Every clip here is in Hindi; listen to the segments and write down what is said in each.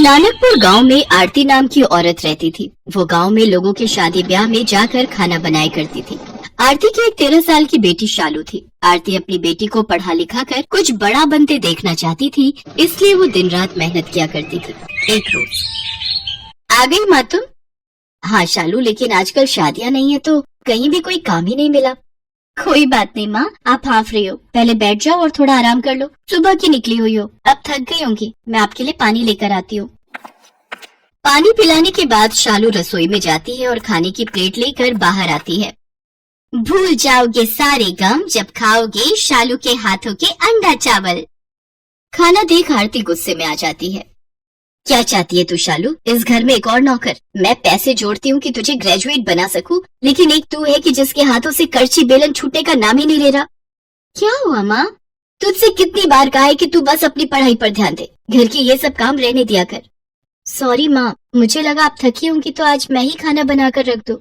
नानकपुर गांव में आरती नाम की औरत रहती थी। वो गांव में लोगों के शादी ब्याह में जाकर खाना बनाया करती थी। आरती की एक 13 साल की बेटी शालू थी। आरती अपनी बेटी को पढ़ा लिखा कर कुछ बड़ा बनते देखना चाहती थी, इसलिए वो दिन रात मेहनत किया करती थी। एक रोज आ गई माँ तुम? हाँ शालू, लेकिन आजकल शादियाँ नहीं है तो कहीं भी कोई काम ही नहीं मिला। कोई बात नहीं माँ, आप हाफ रही हो, पहले बैठ जाओ और थोड़ा आराम कर लो। सुबह की निकली हुई हो, अब थक गई होंगी। मैं आपके लिए पानी लेकर आती हूँ। पानी पिलाने के बाद शालू रसोई में जाती है और खाने की प्लेट लेकर बाहर आती है। भूल जाओगे सारे गम जब खाओगे शालू के हाथों के अंडा चावल। खाना देख आरती गुस्से में आ जाती है। क्या चाहती है तू शालू? इस घर में एक और नौकर? मैं पैसे जोड़ती हूँ कि तुझे ग्रेजुएट बना सकूं, लेकिन एक तू है कि जिसके हाथों से करची बेलन छूटने का नाम ही नहीं ले रहा। क्या हुआ माँ? तुझसे कितनी बार कहा है कि तू बस अपनी पढ़ाई पर ध्यान दे, घर की ये सब काम रहने दिया कर। सॉरी माँ, मुझे लगा आप थकी होंगी तो आज मैं ही खाना बना कर रख दूं।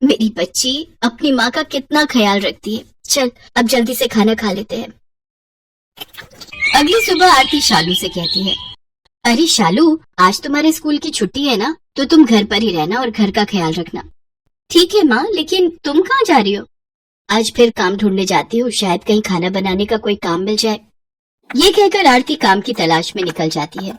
मेरी बच्ची अपनी माँ का कितना ख्याल रखती है। चल अब जल्दी से खाना खा लेते हैं। अगली सुबह आरती शालू से कहती है, अरे शालू, आज तुम्हारे स्कूल की छुट्टी है ना, तो तुम घर पर ही रहना और घर का ख्याल रखना। ठीक है माँ, लेकिन तुम कहाँ जा रही हो? आज फिर काम ढूंढने जाती हूँ, शायद कहीं खाना बनाने का कोई काम मिल जाए। ये कहकर आरती काम की तलाश में निकल जाती है।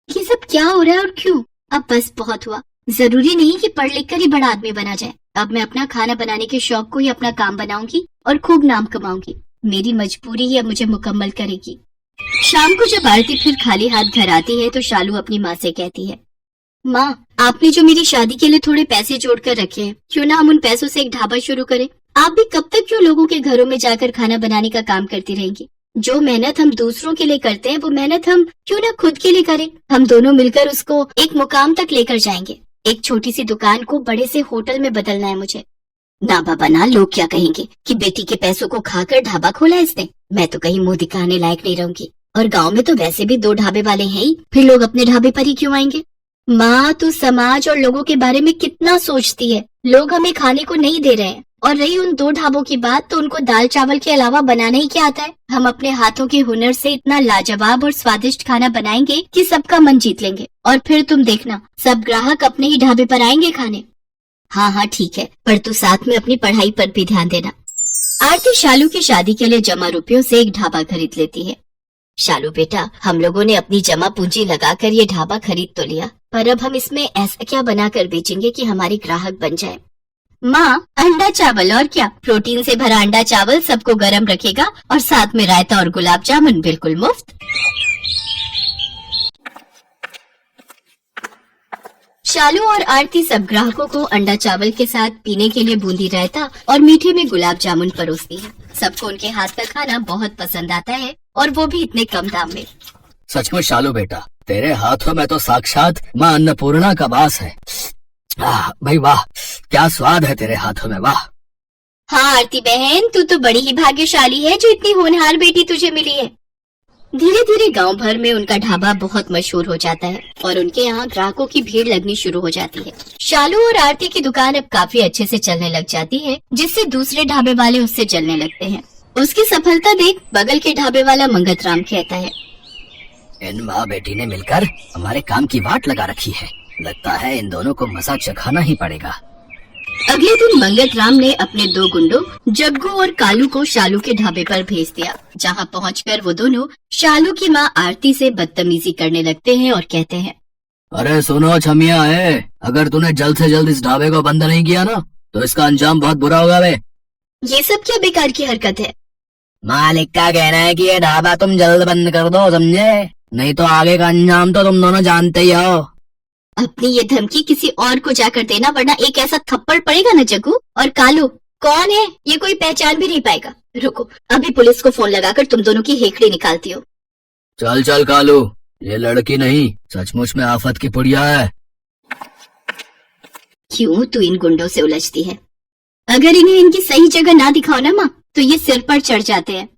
ये सब क्या हो रहा है और क्यों? अब बस बहुत हुआ। जरूरी नहीं कि पढ़ लिख कर ही बड़ा आदमी बना जाए। अब मैं अपना खाना बनाने के शौक को ही अपना काम बनाऊंगी और खूब नाम कमाऊंगी। मेरी मजबूरी ही अब मुझे मुकम्मल करेगी। शाम को जब आरती फिर खाली हाथ घर आती है तो शालू अपनी माँ से कहती है, माँ, आपने जो मेरी शादी के लिए थोड़े पैसे जोड़ कर रखे हैं, क्यों ना हम उन पैसों से एक ढाबा शुरू करें? आप भी कब तक क्यों लोगों के घरों में जाकर खाना बनाने का काम करती रहेंगी? जो मेहनत हम दूसरों के लिए करते हैं वो मेहनत हम क्यों ना खुद के लिए करें? हम दोनों मिलकर उसको एक मुकाम तक लेकर जाएंगे। एक छोटी सी दुकान को बड़े से होटल में बदलना है मुझे। ना बाबा ना, लोग क्या कहेंगे कि बेटी के पैसों को खाकर ढाबा खोला इसने। मैं तो कहीं मुंह दिखाने लायक नहीं रहूंगी, और गांव में तो वैसे भी 2 ढाबे वाले हैं ही, फिर लोग अपने ढाबे पर ही क्यों आएंगे? माँ, तू समाज और लोगों के बारे में कितना सोचती है। लोग हमें खाने को नहीं दे रहे हैं, और रही उन 2 ढाबों की बात, तो उनको दाल चावल के अलावा बनाना ही क्या आता है? हम अपने हाथों के हुनर से इतना लाजवाब और स्वादिष्ट खाना बनाएंगे कि सबका मन जीत लेंगे, और फिर तुम देखना सब ग्राहक अपने ही ढाबे पर आएंगे खाने। हाँ हाँ ठीक है, पर तू साथ में अपनी पढ़ाई पर भी ध्यान देना। आरती शालू की शादी के लिए जमा रुपयों से एक ढाबा खरीद लेती है। शालू बेटा, हम लोगों ने अपनी जमा पूंजी लगाकर ये ढाबा खरीद तो लिया, पर अब हम इसमें ऐसा क्या बनाकर बेचेंगे कि हमारे ग्राहक बन जाए? माँ, अंडा चावल और क्या? प्रोटीन से भरा अंडा चावल सबको गर्म रखेगा, और साथ में रायता और गुलाब जामुन बिल्कुल मुफ्त। शालू और आरती सब ग्राहकों को अंडा चावल के साथ पीने के लिए बूंदी रायता और मीठे में गुलाब जामुन परोसती है। सबको उनके हाथ का खाना बहुत पसंद आता है, और वो भी इतने कम दाम में। सचमुच शालू बेटा, तेरे हाथों में तो साक्षात माँ अन्नपूर्णा का वास है। भाई वाह, क्या स्वाद है तेरे हाथों में, वाह। हाँ आरती बहन, तू तो बड़ी ही भाग्यशाली है जो इतनी होनहार बेटी तुझे मिली है। धीरे धीरे गांव भर में उनका ढाबा बहुत मशहूर हो जाता है, और उनके यहाँ ग्राहकों की भीड़ लगनी शुरू हो जाती है। शालू और आरती की दुकान अब काफी अच्छे से चलने लग जाती है, जिससे दूसरे ढाबे वाले उससे जलने लगते हैं। उसकी सफलता देख बगल के ढाबे वाला मंगत राम कहता है, इन माँ बेटी ने मिलकर हमारे काम की वाट लगा रखी है। लगता है इन दोनों को मजा चखाना ही पड़ेगा। अगले दिन मंगत राम ने अपने 2 गुंडों जग्गू और कालू को शालू के ढाबे पर भेज दिया, जहां पहुंचकर वो दोनों शालू की मां आरती से बदतमीजी करने लगते हैं और कहते हैं, अरे सुनो छमिया है, अगर तूने जल्द से जल्द इस ढाबे को बंद नहीं किया ना तो इसका अंजाम बहुत बुरा होगा बे। ये सब क्या बेकार की हरकत है? मालिक का कहना है कि ये ढाबा तुम जल्द बंद कर दो, समझे? नहीं तो आगे का अंजाम तो तुम दोनों जानते ही हो। अपनी ये धमकी किसी और को जाकर देना, वरना एक ऐसा थप्पड़ पड़ेगा ना जग्गू। और कालू कौन है? ये कोई पहचान भी नहीं पाएगा। रुको, अभी पुलिस को फोन लगाकर तुम दोनों की हेकड़ी निकालती हो। चल चल कालू, ये लड़की नहीं सचमुच में आफत की पुड़िया है। क्यों तू इन गुंडों से उलझती है? अगर इन्हें इनकी सही जगह ना दिखाओ ना माँ, तो ये सिर पर चढ़ जाते हैं।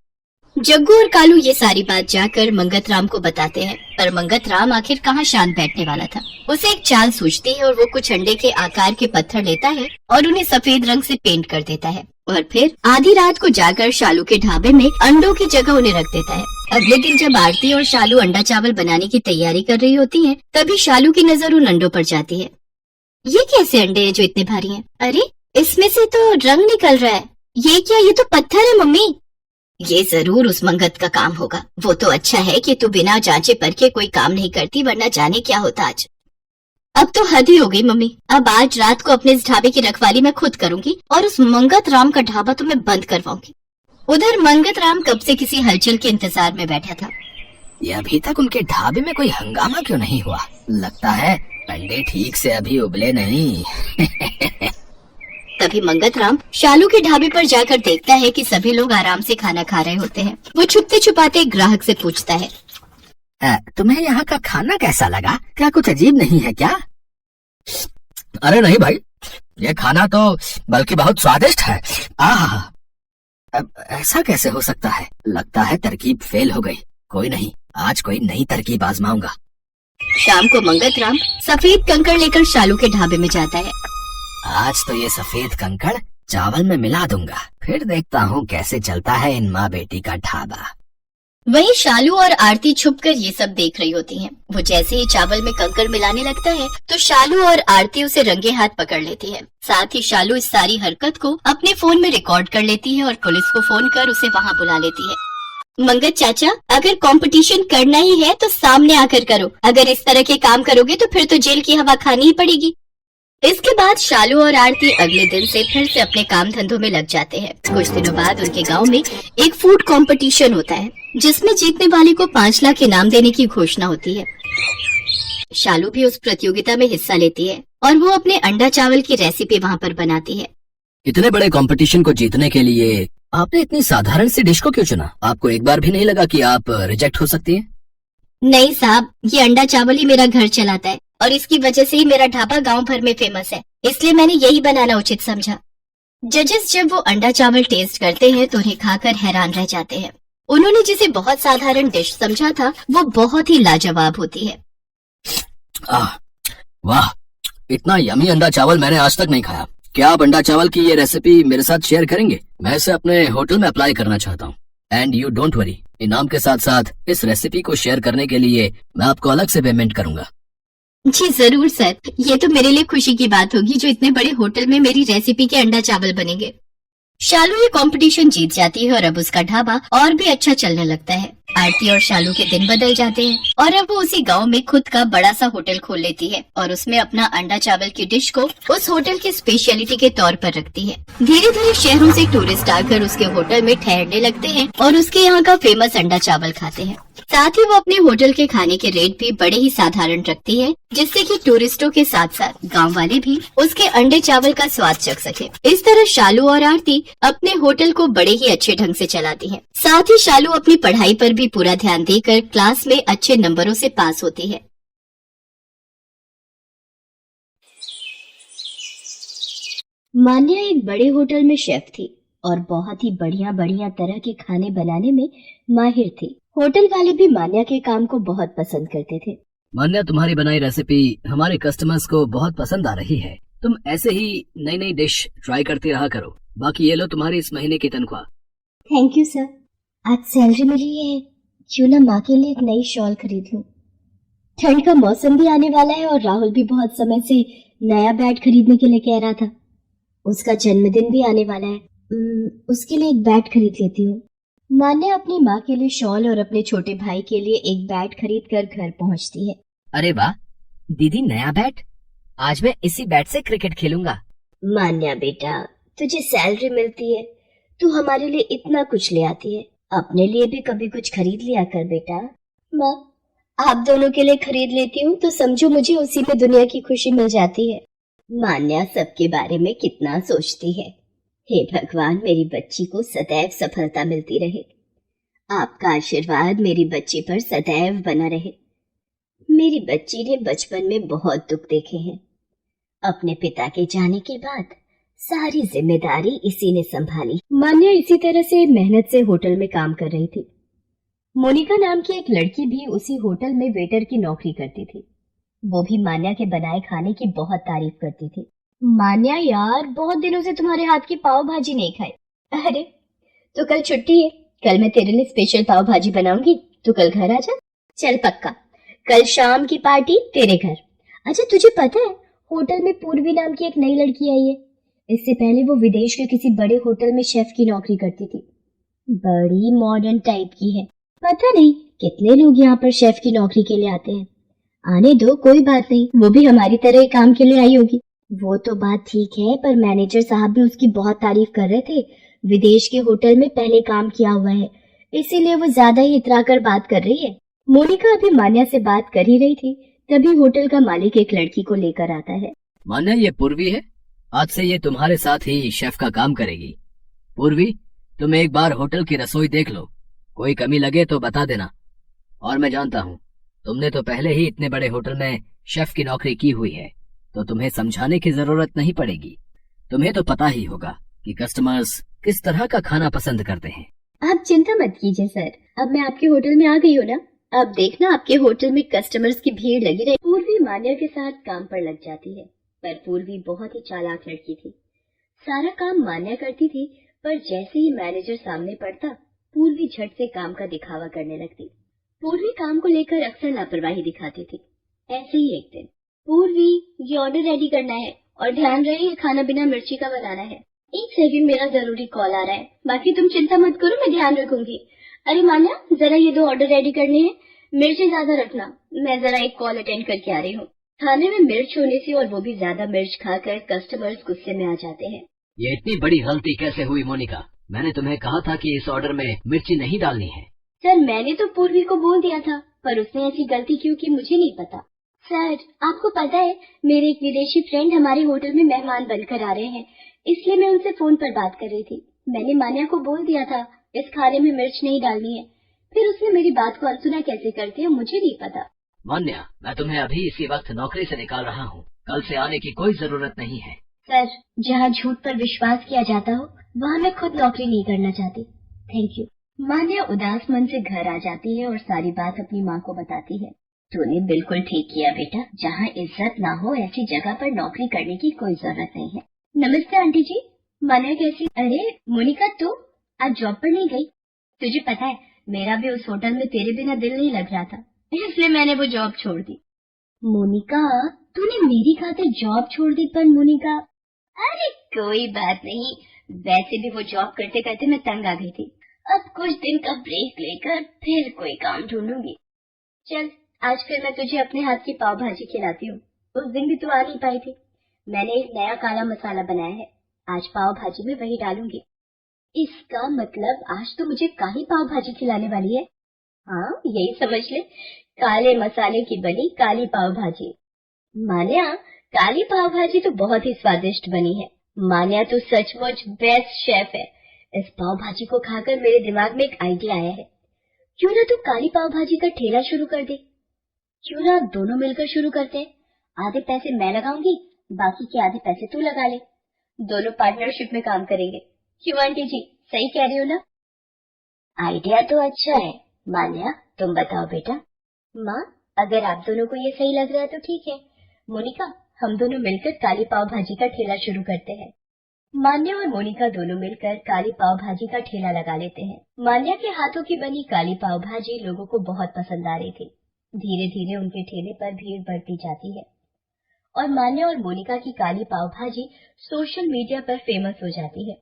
जग्गू और कालू ये सारी बात जाकर मंगत राम को बताते हैं, पर मंगत राम आखिर कहाँ शांत बैठने वाला था। उसे एक चाल सूझती है और वो कुछ अंडे के आकार के पत्थर लेता है और उन्हें सफेद रंग से पेंट कर देता है। और फिर आधी रात को जाकर शालू के ढाबे में अंडों की जगह उन्हें रख देता है। अगले दिन जब आरती और शालू अंडा चावल बनाने की तैयारी कर रही होती हैं, तभी शालू की नजर उन अंडों पर जाती है। ये कैसे अंडे हैं जो इतने भारी हैं? अरे इसमें से तो रंग निकल रहा है। ये क्या? ये तो पत्थर है मम्मी। ये जरूर उस मंगत का काम होगा। वो तो अच्छा है कि तू बिना जांचे परखे कोई काम नहीं करती, वरना जाने क्या होता आज। अब तो हद ही हो गई मम्मी। अब आज रात को अपने इस ढाबे की रखवाली मैं खुद करूंगी और उस मंगत राम का ढाबा तो मैं बंद करवाऊंगी। उधर मंगत राम कब से किसी हलचल के इंतजार में बैठा था। ये अभी तक उनके ढाबे में कोई हंगामा क्यों नहीं हुआ? लगता है अंडे ठीक से अभी उबले नहीं। तभी मंगत राम शालू के ढाबे पर जाकर देखता है कि सभी लोग आराम से खाना खा रहे होते हैं। वो छुपते छुपाते एक ग्राहक से पूछता है, तुम्हें यहाँ का खाना कैसा लगा? क्या कुछ अजीब नहीं है क्या? अरे नहीं भाई, ये खाना तो बल्कि बहुत स्वादिष्ट है। आह, अब ऐसा कैसे हो सकता है? लगता है तरकीब फेल हो गई। कोई नहीं, आज कोई नई तरकीब आजमाऊंगा। शाम को मंगत राम सफेद कंकड़ लेकर शालू के ढाबे में जाता है। आज तो ये सफेद कंकड़ चावल में मिला दूंगा, फिर देखता हूँ कैसे चलता है इन माँ बेटी का ढाबा। वहीं शालू और आरती छुपकर ये सब देख रही होती हैं। वो जैसे ही चावल में कंकड़ मिलाने लगता है तो शालू और आरती उसे रंगे हाथ पकड़ लेती है। साथ ही शालू इस सारी हरकत को अपने फोन में रिकॉर्ड कर लेती है और पुलिस को फोन कर उसे वहाँ बुला लेती है। मंगत चाचा, अगर कंपटीशन करना ही है तो सामने आकर करो। अगर इस तरह के काम करोगे तो फिर तो जेल की हवा खानी ही पड़ेगी। इसके बाद शालू और आरती अगले दिन से फिर से अपने काम धंधों में लग जाते हैं। कुछ दिनों बाद उनके गांव में एक फूड कंपटीशन होता है, जिसमें जीतने वाले को 5 लाख इनाम देने की घोषणा होती है। शालू भी उस प्रतियोगिता में हिस्सा लेती है और वो अपने अंडा चावल की रेसिपी वहाँ पर बनाती है। इतने बड़े कंपटीशन को जीतने के लिए आपने इतनी साधारण सी डिश को क्यों चुना? आपको एक बार भी नहीं लगा कि आप रिजेक्ट हो सकती हैं? नहीं साहब, ये अंडा चावल ही मेरा घर चलाता है और इसकी वजह से ही मेरा ढाबा गांव भर में फेमस है, इसलिए मैंने यही बनाना उचित समझा। जजेस जब वो अंडा चावल टेस्ट करते हैं तो उन्हें खाकर हैरान रह जाते हैं। उन्होंने जिसे बहुत साधारण डिश समझा था वो बहुत ही लाजवाब होती है। वाह, इतना यमी अंडा चावल मैंने आज तक नहीं खाया। क्या आप अंडा चावल की ये रेसिपी मेरे साथ शेयर करेंगे? मैं इसे अपने होटल में अप्लाई करना चाहता हूँ। एंड यू डोंट वरी, इनाम के साथ साथ इस रेसिपी को शेयर करने के लिए मैं आपको अलग से पेमेंट करूंगा। जी जरूर सर, ये तो मेरे लिए खुशी की बात होगी जो इतने बड़े होटल में मेरी रेसिपी के अंडा चावल बनेंगे। शालू ये कंपटीशन जीत जाती है और अब उसका ढाबा और भी अच्छा चलने लगता है। आरती और शालू के दिन बदल जाते हैं और अब वो उसी गांव में खुद का बड़ा सा होटल खोल लेती है और उसमें अपना अंडा चावल की डिश को उस होटल की स्पेशलिटी के तौर पर रखती है। धीरे धीरे शहरों से टूरिस्ट आकर उसके होटल में ठहरने लगते हैं और उसके यहाँ का फेमस अंडा चावल खाते हैं। साथ ही वो अपने होटल के खाने के रेट भी बड़े ही साधारण रखती है, जिससे कि टूरिस्टों के साथ साथ गांव वाले भी उसके अंडे चावल का स्वाद चख सके। इस तरह शालू और आरती अपने होटल को बड़े ही अच्छे ढंग से चलाती है। साथ ही शालू अपनी पढ़ाई पर भी पूरा ध्यान देकर क्लास में अच्छे नंबरों से पास होती है। मान्या एक बड़े होटल में शेफ थी और बहुत ही बढ़िया बढ़िया तरह के खाने बनाने में माहिर थी। होटल वाले भी मान्या के काम को बहुत पसंद करते थे। मान्या, तुम्हारी बनाई रेसिपी हमारे कस्टमर्स को बहुत पसंद आ रही है। तुम ऐसे ही नई नई डिश ट्राई करती रहा करो। बाकी ये लो तुम्हारी इस महीने की तनख्वाह। Thank you sir. आज सैलरी मिली है, क्यों ना माँ के लिए एक नई शॉल खरीद लूं। ठंड का मौसम भी आने वाला है और राहुल भी बहुत समय से नया बैट खरीदने के लिए कह रहा था। उसका जन्मदिन भी आने वाला है, उसके लिए एक बैट खरीद लेती हूँ। मान्या अपनी माँ के लिए शॉल और अपने छोटे भाई के लिए एक बैट खरीद कर घर पहुँचती है। अरे वाह दीदी, नया बैट! आज मैं इसी बैट से क्रिकेट खेलूंगा। मान्या बेटा, तुझे सैलरी मिलती है, तू हमारे लिए इतना कुछ ले आती है, अपने लिए भी कभी कुछ खरीद लिया कर बेटा। माँ, आप दोनों के लिए खरीद लेती हूँ तो समझो मुझे उसी में दुनिया की खुशी मिल जाती है। मान्या सबके बारे में कितना सोचती है। हे भगवान, मेरी बच्ची को सदैव सफलता मिलती रहे। आपका आशीर्वाद मेरी बच्ची पर सदैव बना रहे। मेरी बच्ची ने बचपन में बहुत दुख देखे हैं। अपने पिता के जाने के बाद सारी जिम्मेदारी इसी ने संभाली। मान्या इसी तरह से मेहनत से होटल में काम कर रही थी। मोनिका नाम की एक लड़की भी उसी होटल में वेटर की नौकरी करती थी। वो भी मान्या के बनाए खाने की बहुत तारीफ करती थी। मान्या यार, बहुत दिनों से तुम्हारे हाथ की पाव भाजी नहीं खाई। अरे तो कल छुट्टी है, कल मैं तेरे लिए स्पेशल पाव भाजी बनाऊंगी, तू कल घर आ जा। चल पक्का, कल शाम की पार्टी तेरे घर। अच्छा तुझे पता है, होटल में पूर्वी नाम की एक नई लड़की आई है। इससे पहले वो विदेश के किसी बड़े होटल में शेफ की नौकरी करती थी। बड़ी मॉडर्न टाइप की है। पता नहीं कितने लोग यहाँ पर शेफ की नौकरी के लिए आते हैं। आने दो, कोई बात नहीं, वो भी हमारी तरह ही काम के लिए आई होगी। वो तो बात ठीक है, पर मैनेजर साहब भी उसकी बहुत तारीफ कर रहे थे। विदेश के होटल में पहले काम किया हुआ है, इसीलिए वो ज्यादा ही इतरा कर बात कर रही है। मोनिका अभी मान्या से बात कर ही रही थी, तभी होटल का मालिक एक लड़की को लेकर आता है। मान्या, ये पूर्वी है। आज से ये तुम्हारे साथ ही शेफ का काम करेगी। पूर्वी, तुम एक बार होटल की रसोई देख लो, कोई कमी लगे तो बता देना। और मैं जानता हूँ तुमने तो पहले ही इतने बड़े होटल में शेफ की नौकरी की हुई है, तो तुम्हें समझाने की जरूरत नहीं पड़ेगी। तुम्हें तो पता ही होगा कि कस्टमर्स किस तरह का खाना पसंद करते हैं। आप चिंता मत कीजिए सर, अब मैं आपके होटल में आ गई हूँ ना, अब देखना आपके होटल में कस्टमर्स की भीड़ लगी रही। पूर्वी मान्या के साथ काम पर लग जाती है, पर पूर्वी बहुत ही चालाक लड़की थी। सारा काम मान्या करती थी, पर जैसे ही मैनेजर सामने पड़ता, पूर्वी झट से काम का दिखावा करने लगती। पूर्वी काम को लेकर अक्सर लापरवाही दिखाती थी। ऐसे ही एक दिन, पूर्वी ये ऑर्डर रेडी करना है और ध्यान रहे ये खाना बिना मिर्ची का बनाना है। एक सेकंड, मेरा जरूरी कॉल आ रहा है, बाकी तुम चिंता मत करो, मैं ध्यान रखूंगी। अरे मान्या, जरा ये 2 ऑर्डर रेडी करने हैं, मिर्ची ज्यादा रखना, मैं जरा एक कॉल अटेंड करके आ रही हूँ। खाने में मिर्च होने से और वो भी ज्यादा मिर्च खाकर कस्टमर्स गुस्से में आ जाते हैं। ये इतनी बड़ी गलती कैसे हुई मोनिका? मैंने तुम्हें कहा था कि इस ऑर्डर में मिर्ची नहीं डालनी है। सर मैंने तो पूर्वी को बोल दिया था, पर उसने ऐसी गलती क्यों की मुझे नहीं पता। सर आपको पता है, मेरे एक विदेशी फ्रेंड हमारे होटल में मेहमान बनकर आ रहे हैं, इसलिए मैं उनसे फोन पर बात कर रही थी। मैंने मान्या को बोल दिया था इस खाने में मिर्च नहीं डालनी है, फिर उसने मेरी बात को अनसुना कैसे कर दिया मुझे नहीं पता। मान्या, मैं तुम्हें अभी इसी वक्त नौकरी से निकाल रहा हूँ, कल से आने की कोई जरूरत नहीं है। सर जहाँ झूठ पर विश्वास किया जाता हो, वहाँ मैं खुद नौकरी नहीं करना चाहती। Thank you. मान्या उदास मन से घर आ जाती है और सारी बात अपनी माँ को बताती है। तूने बिल्कुल ठीक किया बेटा, जहाँ इज्जत ना हो ऐसी जगह पर नौकरी करने की कोई जरूरत नहीं है। नमस्ते आंटी जी, मान्या कैसी? अरे मोनिका, तू आज जॉब पर नहीं गई? तुझे पता है मेरा भी उस होटल में तेरे बिना दिल नहीं लग रहा था, इसलिए मैंने वो जॉब छोड़ दी। मोनिका, तूने मेरी खातिर जॉब छोड़ दी? पर मोनिका, अरे कोई बात नहीं, वैसे भी वो जॉब करते करते मैं तंग आ गई थी, अब कुछ दिन का ब्रेक लेकर फिर कोई काम ढूंढूंगी। चल आज फिर मैं तुझे अपने हाथ की पाव भाजी खिलाती हूँ, उस दिन भी तू आ नहीं पाई थी। मैंने एक नया काला मसाला बनाया है, आज पाव भाजी में वही डालूंगी। इसका मतलब आज तो मुझे काली पाव भाजी खिलाने वाली है। हाँ यही समझ ले, काले मसाले की बनी काली पाव भाजी। मान्या, काली पाव भाजी तो बहुत ही स्वादिष्ट बनी है। मान्या तो सचमुच बेस्ट शेफ है। इस पाव भाजी को खाकर मेरे दिमाग में एक आइडिया आया है, क्यों ना तू काली पाव भाजी का ठेला शुरू कर दे। क्यों ना दोनों मिलकर शुरू करते हैं, आधे पैसे मैं लगाऊंगी, बाकी के आधे पैसे तू लगा ले, दोनों पार्टनरशिप में काम करेंगे। क्यों आंटी जी, सही कह रही हो ना? आइडिया तो अच्छा है। मान्या तुम बताओ बेटा। माँ अगर आप दोनों को ये सही लग रहा है तो ठीक है। मोनिका, हम दोनों मिलकर काली पाव भाजी का ठेला शुरू करते हैं। मान्या और मोनिका दोनों मिलकर काली पाव भाजी का ठेला लगा लेते हैं। मान्या के हाथों की बनी काली पाव भाजी लोगों को बहुत पसंद आ रही थी। धीरे धीरे उनके ठेले पर भीड़ बढ़ती जाती है और मान्या और मोनिका की काली पाव भाजी सोशल मीडिया पर फेमस हो जाती है।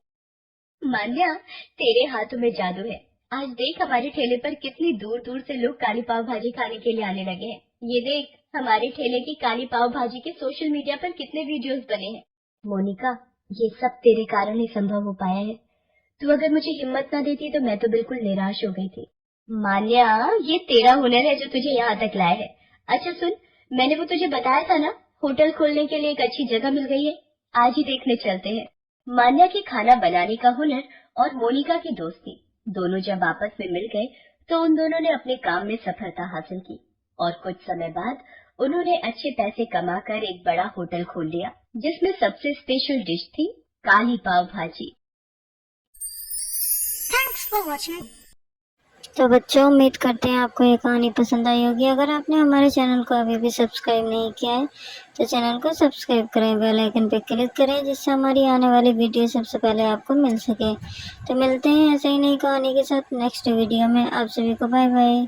मान्या, तेरे हाथों में जादू है, आज देख हमारे ठेले पर कितनी दूर दूर से लोग काली पाव भाजी खाने के लिए आने लगे हैं। ये देख हमारे ठेले की काली पाव भाजी के सोशल मीडिया पर कितने वीडियोस बने हैं। मोनिका, ये सब तेरे कारण ही संभव हो पाया है। तू अगर मुझे हिम्मत ना देती तो मैं तो बिल्कुल निराश हो गई थी। मान्या, ये तेरा हुनर है जो तुझे यहाँ तक लाया है। अच्छा सुन, मैंने वो तुझे बताया था ना, होटल खोलने के लिए एक अच्छी जगह मिल गई है, आज ही देखने चलते हैं। मान्या के खाना बनाने का हुनर और मोनिका की दोस्ती दोनों जब आपस में मिल गए तो उन दोनों ने अपने काम में सफलता हासिल की और कुछ समय बाद उन्होंने अच्छे पैसे कमाकर एक बड़ा होटल खोल लिया, जिसमें सबसे स्पेशल डिश थी काली पाव भाजी। Thanks for watching. तो बच्चों, उम्मीद करते हैं आपको ये कहानी पसंद आई होगी। अगर आपने हमारे चैनल को अभी भी सब्सक्राइब नहीं किया है तो चैनल को सब्सक्राइब करें, बेल आइकन पर क्लिक करें, जिससे हमारी आने वाली वीडियो सबसे पहले आपको मिल सके। तो मिलते हैं ऐसे ही नई कहानी के साथ नेक्स्ट वीडियो में। आप सभी को बाय बाय।